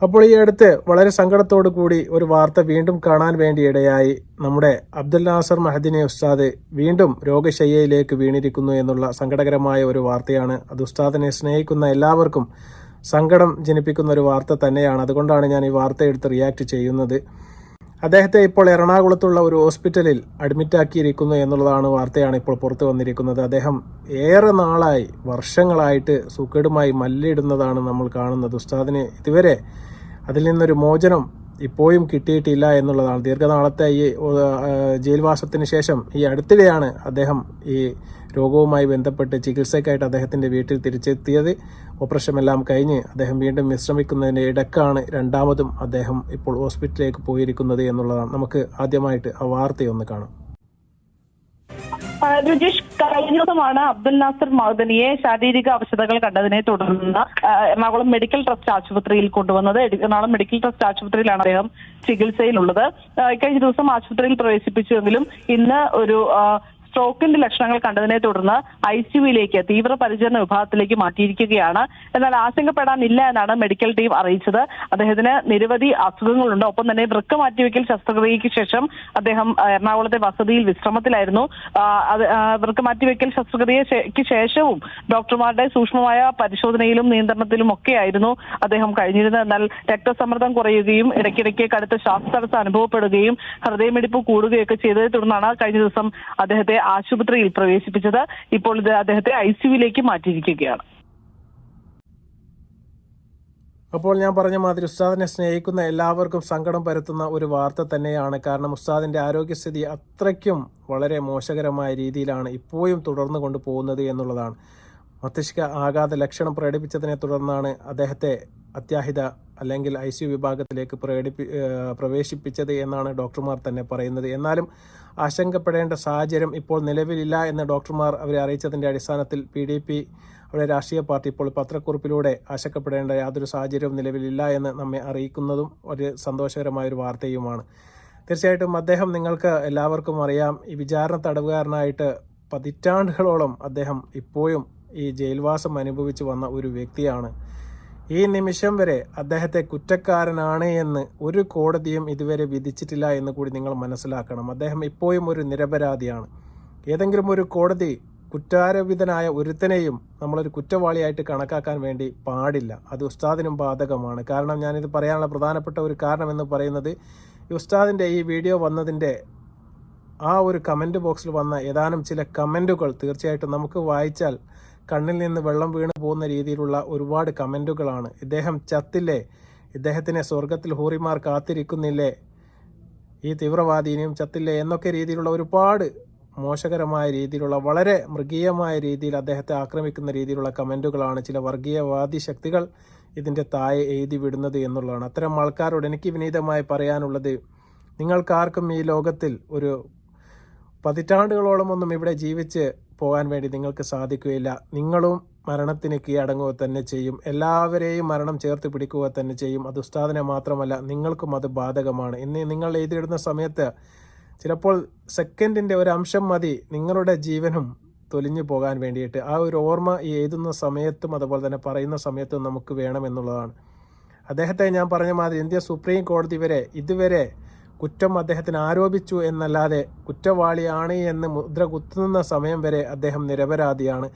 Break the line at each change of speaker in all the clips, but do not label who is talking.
അപ്പോൾ ഈ അടുത്ത് വളരെ സങ്കടത്തോടു കൂടി ഒരു വാർത്ത വീണ്ടും കാണാൻ വേണ്ടി ഇടയായി. നമ്മുടെ അബ്ദുൽ നാസർ മഹദിനി ഉസ്താദ് വീണ്ടും രോഗശയ്യയിലേക്ക് വീണിരിക്കുന്നു എന്നുള്ള സങ്കടകരമായ ഒരു വാർത്തയാണ്. അത് ഉസ്താദിനെ സ്നേഹിക്കുന്ന എല്ലാവർക്കും സങ്കടം ജനിപ്പിക്കുന്ന ഒരു വാർത്ത തന്നെയാണ്. അതുകൊണ്ടാണ് ഞാൻ ഈ വാർത്ത എടുത്ത് റിയാക്ട് ചെയ്യുന്നത്. അദ്ദേഹത്തെ ഇപ്പോൾ എറണാകുളത്തുള്ള ഒരു ഹോസ്പിറ്റലിൽ അഡ്മിറ്റാക്കിയിരിക്കുന്നു എന്നുള്ളതാണ് വാർത്തയാണ് ഇപ്പോൾ പുറത്തു വന്നിരിക്കുന്നത്. അദ്ദേഹം ഏറെ നാളായി, വർഷങ്ങളായിട്ട് സൂക്കേടുമായി മല്ലിടുന്നതാണ് നമ്മൾ കാണുന്നത്. ഉസ്താദിന് ഇതുവരെ അതിൽ നിന്നൊരു മോചനം ഇപ്പോഴും കിട്ടിയിട്ടില്ല എന്നുള്ളതാണ്. ദീർഘനാളത്തെ ഈ ജയിൽവാസത്തിന് ശേഷം ഈ അടുത്തിടെയാണ് അദ്ദേഹം ഈ രോഗവുമായി ബന്ധപ്പെട്ട് ചികിത്സയ്ക്കായിട്ട് അദ്ദേഹത്തിൻ്റെ വീട്ടിൽ തിരിച്ചെത്തിയത്. ഓപ്പറേഷൻ എല്ലാം കഴിഞ്ഞ് അദ്ദേഹം വീണ്ടും വിശ്രമിക്കുന്നതിൻ്റെ ഇടക്കാണ് രണ്ടാമതും അദ്ദേഹം ഇപ്പോൾ ഹോസ്പിറ്റലിലേക്ക് പോയിരിക്കുന്നത് എന്നുള്ളതാണ്. നമുക്ക് ആദ്യമായിട്ട് ആ വാർത്തയൊന്ന് കാണാം.
രജീഷ്, കഴിഞ്ഞ ദിവസമാണ് അബ്ദുൽ നാസർ മഅ്ദനിയെ ശാരീരിക അവശതകൾ കണ്ടതിനെ തുടർന്ന് എറണാകുളം മെഡിക്കൽ ട്രസ്റ്റ് ആശുപത്രിയിൽ കൊണ്ടുവന്നത്. എറണാകുളം മെഡിക്കൽ ട്രസ്റ്റ് ആശുപത്രിയിലാണ് അദ്ദേഹം ചികിത്സയിലുള്ളത്. കഴിഞ്ഞ ദിവസം ആശുപത്രിയിൽ പ്രവേശിപ്പിച്ചുവെങ്കിലും ഇന്ന് ഒരു സ്ട്രോക്കിന്റെ ലക്ഷണങ്ങൾ കണ്ടതിനെ തുടർന്ന് ICUവിലേക്ക്, തീവ്രപരിചരണ വിഭാഗത്തിലേക്ക് മാറ്റിയിരിക്കുകയാണ്. എന്നാൽ ആശങ്കപ്പെടാനില്ല എന്നാണ് മെഡിക്കൽ ടീം അറിയിച്ചത്. അദ്ദേഹത്തിന് നിരവധി അസുഖങ്ങളുണ്ട്. ഒപ്പം തന്നെ വൃക്ക മാറ്റിവെക്കൽ ശസ്ത്രക്രിയയ്ക്ക് ശേഷം അദ്ദേഹം എറണാകുളത്തെ വസതിയിൽ വിശ്രമത്തിലായിരുന്നു. വൃക്ക മാറ്റിവെക്കൽ ശസ്ത്രക്രിയയ്ക്ക് ശേഷവും ഡോക്ടർമാരുടെ സൂക്ഷ്മമായ പരിശോധനയിലും നിയന്ത്രണത്തിലും ഒക്കെയായിരുന്നു അദ്ദേഹം കഴിഞ്ഞിരുന്നത്. എന്നാൽ രക്തസമ്മർദ്ദം കുറയുകയും ഇടയ്ക്കിടയ്ക്ക് കടുത്ത ശ്വാസതടസ്സം അനുഭവപ്പെടുകയും ഹൃദയമിടിപ്പ് കൂടുകയൊക്കെ ചെയ്തതിനെ തുടർന്നാണ് കഴിഞ്ഞ ദിവസം അദ്ദേഹത്തെ ആശുപത്രിയിൽ പ്രവേശിപ്പിച്ചത്. ഇപ്പോൾ ഇത് അദ്ദേഹത്തെ ICUവിലേക്ക് മാറ്റിയിരിക്കുകയാണ്.
അപ്പോൾ ഞാൻ പറഞ്ഞ മാതിരി ഉസ്താദിനെ സ്നേഹിക്കുന്ന എല്ലാവർക്കും സങ്കടം പരത്തുന്ന ഒരു വാർത്ത തന്നെയാണ്. കാരണം ഉസ്താദിൻ്റെ ആരോഗ്യസ്ഥിതി അത്രയ്ക്കും വളരെ മോശകരമായ രീതിയിലാണ് ഇപ്പോഴും തുടർന്നു കൊണ്ടുപോകുന്നത് എന്നുള്ളതാണ്. മസ്തിഷ്ക ആഘാത ലക്ഷണം പ്രകടിപ്പിച്ചതിനെ തുടർന്നാണ് അദ്ദേഹത്തെ അത്യാഹിത അല്ലെങ്കിൽ ICU വിഭാഗത്തിലേക്ക് പ്രവേശിപ്പിച്ചത് എന്നാണ് ഡോക്ടർമാർ തന്നെ പറയുന്നത്. എന്നാലും ആശങ്കപ്പെടേണ്ട സാഹചര്യം ഇപ്പോൾ നിലവിലില്ല എന്ന് ഡോക്ടർമാർ അവരെ അറിയിച്ചതിൻ്റെ അടിസ്ഥാനത്തിൽ PDP, അവരുടെ രാഷ്ട്രീയ പാർട്ടി ഇപ്പോൾ പത്രക്കുറിപ്പിലൂടെ ആശങ്കപ്പെടേണ്ട യാതൊരു സാഹചര്യവും നിലവിലില്ല എന്ന് നമ്മെ അറിയിക്കുന്നതും ഒരു സന്തോഷകരമായൊരു വാർത്തയുമാണ്. തീർച്ചയായിട്ടും അദ്ദേഹം, നിങ്ങൾക്ക് എല്ലാവർക്കും അറിയാം, ഈ വിചാരണ തടവുകാരനായിട്ട് പതിറ്റാണ്ടുകളോളം അദ്ദേഹം ഇപ്പോഴും ഈ ജയിൽവാസം അനുഭവിച്ചു വന്ന ഒരു വ്യക്തിയാണ്. ഈ നിമിഷം വരെ അദ്ദേഹത്തെ കുറ്റക്കാരനാണ് എന്ന് ഒരു കോടതിയും ഇതുവരെ വിധിച്ചിട്ടില്ല എന്ന് കൂടി നിങ്ങൾ മനസ്സിലാക്കണം. അദ്ദേഹം ഇപ്പോഴും ഒരു നിരപരാധിയാണ്. ഏതെങ്കിലും ഒരു കോടതി കുറ്റാരോപിതനായ ഒരുത്തനെയും നമ്മളൊരു കുറ്റവാളിയായിട്ട് കണക്കാക്കാൻ വേണ്ടി പാടില്ല. അത് ഉസ്താദിനും ബാധകമാണ്. കാരണം ഞാനിത് പറയാനുള്ള പ്രധാനപ്പെട്ട ഒരു കാരണം എന്ന് പറയുന്നത്, ഈ ഉസ്താദിൻ്റെ ഈ വീഡിയോ വന്നതിൻ്റെ ആ ഒരു കമൻറ്റ് ബോക്സിൽ വന്ന ഏതാനും ചില കമൻറ്റുകൾ തീർച്ചയായിട്ടും നമുക്ക് വായിച്ചാൽ കണ്ണിൽ നിന്ന് വെള്ളം വീണ് പോകുന്ന രീതിയിലുള്ള ഒരുപാട് കമൻറ്റുകളാണ്. ഇദ്ദേഹം ചത്തില്ലേ, ഇദ്ദേഹത്തിനെ സ്വർഗത്തിൽ ഹൂറിമാർ കാത്തിരിക്കുന്നില്ലേ, ഈ തീവ്രവാദിനെയും ചത്തില്ലേ എന്നൊക്കെ രീതിയിലുള്ള ഒരുപാട് മോശകരമായ രീതിയിലുള്ള, വളരെ മൃഗീയമായ രീതിയിൽ അദ്ദേഹത്തെ ആക്രമിക്കുന്ന രീതിയിലുള്ള കമൻറ്റുകളാണ് ചില വർഗീയവാദി ശക്തികൾ ഇതിൻ്റെ താഴെ എഴുതി വിടുന്നത് എന്നുള്ളതാണ്. അത്തരം ആൾക്കാരോട് എനിക്ക് വിനീതമായി പറയാനുള്ളത്, നിങ്ങൾക്കാർക്കും ഈ ലോകത്തിൽ ഒരു പതിറ്റാണ്ടുകളോളം ഒന്നും ഇവിടെ ജീവിച്ച് പോകാൻ വേണ്ടി നിങ്ങൾക്ക് സാധിക്കുകയില്ല. നിങ്ങളും മരണത്തിന് കീഴടങ്ങുക തന്നെ ചെയ്യും. എല്ലാവരെയും മരണം ചേർത്ത് പിടിക്കുക തന്നെ ചെയ്യും. അത് ഉസ്താദിനെ മാത്രമല്ല, നിങ്ങൾക്കും അത് ബാധകമാണ്. ഇന്ന് നിങ്ങൾ എഴുതിയിടുന്ന സമയത്ത് ചിലപ്പോൾ സെക്കൻഡിൻ്റെ ഒരു അംശം മതി നിങ്ങളുടെ ജീവനും തൊലിഞ്ഞു പോകാൻ വേണ്ടിയിട്ട്. ആ ഒരു ഓർമ്മ ഈ എഴുതുന്ന സമയത്തും അതുപോലെ തന്നെ പറയുന്ന സമയത്തും നമുക്ക് വേണമെന്നുള്ളതാണ്. അദ്ദേഹത്തെ ഞാൻ പറഞ്ഞ മാതിരി ഇന്ത്യ സുപ്രീം കോടതി വരെ ഇതുവരെ കുറ്റം അദ്ദേഹത്തിന് ആരോപിച്ചു എന്നല്ലാതെ കുറ്റവാളിയാണ് എന്ന് മുദ്ര കുത്തുന്ന സമയം വരെ അദ്ദേഹം നിരപരാധിയാണ്.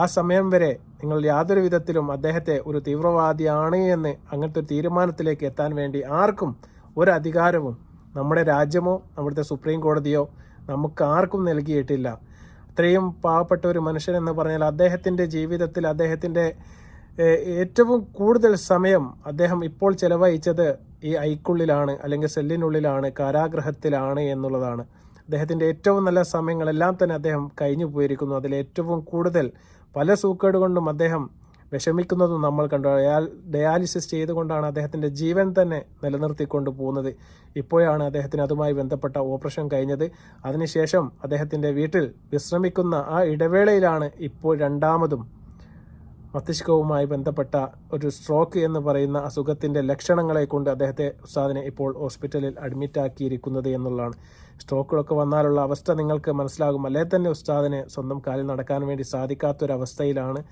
ആ സമയം വരെ നിങ്ങൾ യാതൊരു വിധത്തിലും അദ്ദേഹത്തെ ഒരു തീവ്രവാദിയാണ് എന്ന് അങ്ങനത്തെ ഒരു തീരുമാനത്തിലേക്ക് എത്താൻ വേണ്ടി ആർക്കും ഒരു അധികാരവും നമ്മുടെ രാജ്യമോ അവിടുത്തെ സുപ്രീം കോടതിയോ നമുക്ക് ആർക്കും നൽകിയിട്ടില്ല. അത്രയും പാവപ്പെട്ട ഒരു മനുഷ്യൻ എന്ന് പറഞ്ഞാൽ അദ്ദേഹത്തിൻ്റെ ജീവിതത്തിൽ അദ്ദേഹത്തിൻ്റെ ഏറ്റവും കൂടുതൽ സമയം അദ്ദേഹം ഇപ്പോൾ ചെലവഴിച്ചത് ഈ ഐക്കുള്ളിലാണ്, അല്ലെങ്കിൽ സെല്ലിനുള്ളിലാണ്, കാരാഗൃഹത്തിലാണ് എന്നുള്ളതാണ്. അദ്ദേഹത്തിൻ്റെ ഏറ്റവും നല്ല സമയങ്ങളെല്ലാം തന്നെ അദ്ദേഹം കഴിഞ്ഞു പോയിരിക്കുന്നു. അതിൽ ഏറ്റവും കൂടുതൽ പല സൂക്കേട് കൊണ്ടും അദ്ദേഹം വിഷമിക്കുന്നതും നമ്മൾ കണ്ടു. അയാൾ ഡയാലിസിസ് ചെയ്തുകൊണ്ടാണ് അദ്ദേഹത്തിൻ്റെ ജീവൻ തന്നെ നിലനിർത്തിക്കൊണ്ട് പോകുന്നത്. ഇപ്പോഴാണ് അദ്ദേഹത്തിന് അതുമായി ബന്ധപ്പെട്ട ഓപ്പറേഷൻ കഴിഞ്ഞത്. അതിനുശേഷം അദ്ദേഹത്തിൻ്റെ വീട്ടിൽ വിശ്രമിക്കുന്ന ആ ഇടവേളയിലാണ് ഇപ്പോൾ രണ്ടാമതും മസ്തിഷ്കവുമായി ബന്ധപ്പെട്ട ഒരു സ്ട്രോക്ക് എന്ന് പറയുന്ന അസുഖത്തിൻ്റെ ലക്ഷണങ്ങളെ കൊണ്ട് ഉസ്താദിനെ ഇപ്പോൾ ഹോസ്പിറ്റലിൽ അഡ്മിറ്റാക്കിയിരിക്കുന്നത് എന്നുള്ളതാണ്. സ്ട്രോക്കുകളൊക്കെ വന്നാലുള്ള അവസ്ഥ നിങ്ങൾക്ക് മനസ്സിലാകും. അല്ലേ തന്നെ ഉസ്താദിന് സ്വന്തം കാലിൽ നടക്കാൻ വേണ്ടി സാധിക്കാത്തൊരവസ്ഥയിലാണ്.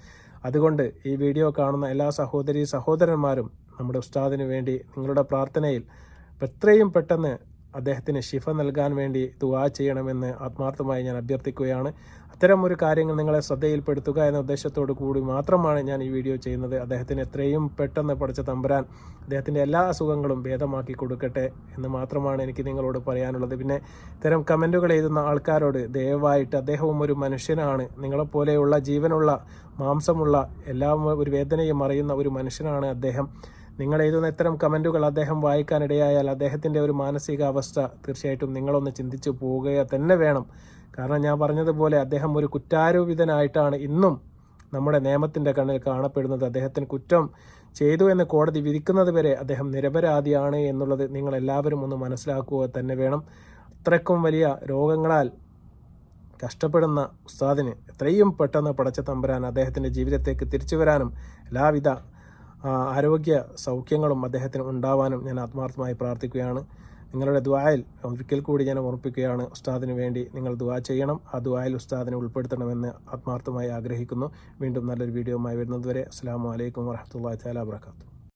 അതുകൊണ്ട് ഈ വീഡിയോ കാണുന്ന എല്ലാ സഹോദരന്മാരും നമ്മുടെ ഉസ്താദിന് വേണ്ടി നിങ്ങളുടെ പ്രാർത്ഥനയിൽ എത്രയും പെട്ടെന്ന് അദ്ദേഹത്തിന് ശിഫ നൽകാൻ വേണ്ടി ദുആ ചെയ്യണമെന്ന് ആത്മാർത്ഥമായി ഞാൻ അഭ്യർത്ഥിക്കുകയാണ്. അത്തരം ഒരു കാര്യങ്ങൾ നിങ്ങളെ ശ്രദ്ധയിൽപ്പെടുത്തുക എന്ന ഉദ്ദേശത്തോടു കൂടി മാത്രമാണ് ഞാൻ ഈ വീഡിയോ ചെയ്യുന്നത്. അദ്ദേഹത്തിന് എത്രയും പെട്ടെന്ന് പഠിച്ച തമ്പുരാൻ അദ്ദേഹത്തിൻ്റെ എല്ലാ അസുഖങ്ങളും ഭേദമാക്കി കൊടുക്കട്ടെ എന്ന് മാത്രമാണ് എനിക്ക് നിങ്ങളോട് പറയാനുള്ളത്. പിന്നെ ഇത്തരം കമൻറ്റുകൾ എഴുതുന്ന ആൾക്കാരോട് ദയവായിട്ട് അദ്ദേഹവും ഒരു മനുഷ്യനാണ്, നിങ്ങളെപ്പോലെയുള്ള ജീവനുള്ള മാംസമുള്ള എല്ലാം ഒരു വേദനയും അറിയുന്ന ഒരു മനുഷ്യനാണ് അദ്ദേഹം. നിങ്ങൾ എഴുതുന്ന ഇത്തരം കമൻറ്റുകൾ അദ്ദേഹം വായിക്കാനിടയായാൽ അദ്ദേഹത്തിൻ്റെ ഒരു മാനസികാവസ്ഥ തീർച്ചയായിട്ടും നിങ്ങളൊന്ന് ചിന്തിച്ചു പോവുക തന്നെ വേണം. കാരണം ഞാൻ പറഞ്ഞതുപോലെ അദ്ദേഹം ഒരു കുറ്റാരോപിതനായിട്ടാണ് ഇന്നും നമ്മുടെ നിയമത്തിൻ്റെ കണ്ണിൽ കാണപ്പെടുന്നത്. അദ്ദേഹത്തിന് കുറ്റം ചെയ്തു എന്ന് കോടതി വിധിക്കുന്നത് വരെ അദ്ദേഹം നിരപരാധിയാണ് എന്നുള്ളത് നിങ്ങളെല്ലാവരും ഒന്ന് മനസ്സിലാക്കുക തന്നെ വേണം. അത്രയ്ക്കും വലിയ രോഗങ്ങളാൽ കഷ്ടപ്പെടുന്ന ഉസ്താദിന് എത്രയും പെട്ടെന്ന് പടച്ച തമ്പുരാൻ അദ്ദേഹത്തിൻ്റെ ജീവിതത്തേക്ക് തിരിച്ചു വരാനും എല്ലാവിധ ആരോഗ്യ സൗഖ്യങ്ങളും അദ്ദേഹത്തിന് ഉണ്ടാവാനും ഞാൻ ആത്മാർത്ഥമായി പ്രാർത്ഥിക്കുകയാണ്. നിങ്ങളുടെ ദുആയിൽ ഒരിക്കൽ കൂടി ഞാൻ ഓർമ്മിപ്പിക്കുകയാണ്, ഉസ്താദിന് വേണ്ടി നിങ്ങൾ ദുആ ചെയ്യണം. ആ ദുആയിൽ ഉസ്താദിനെ ഉൾപ്പെടുത്തണമെന്ന് ആത്മാർത്ഥമായി ആഗ്രഹിക്കുന്നു. വീണ്ടും നല്ലൊരു വീഡിയോയുമായി വരുന്നതുവരെ അസ്സലാമു അലൈക്കും വറഹ്മത്തുള്ളാഹി തആല വബറകാതുഹു.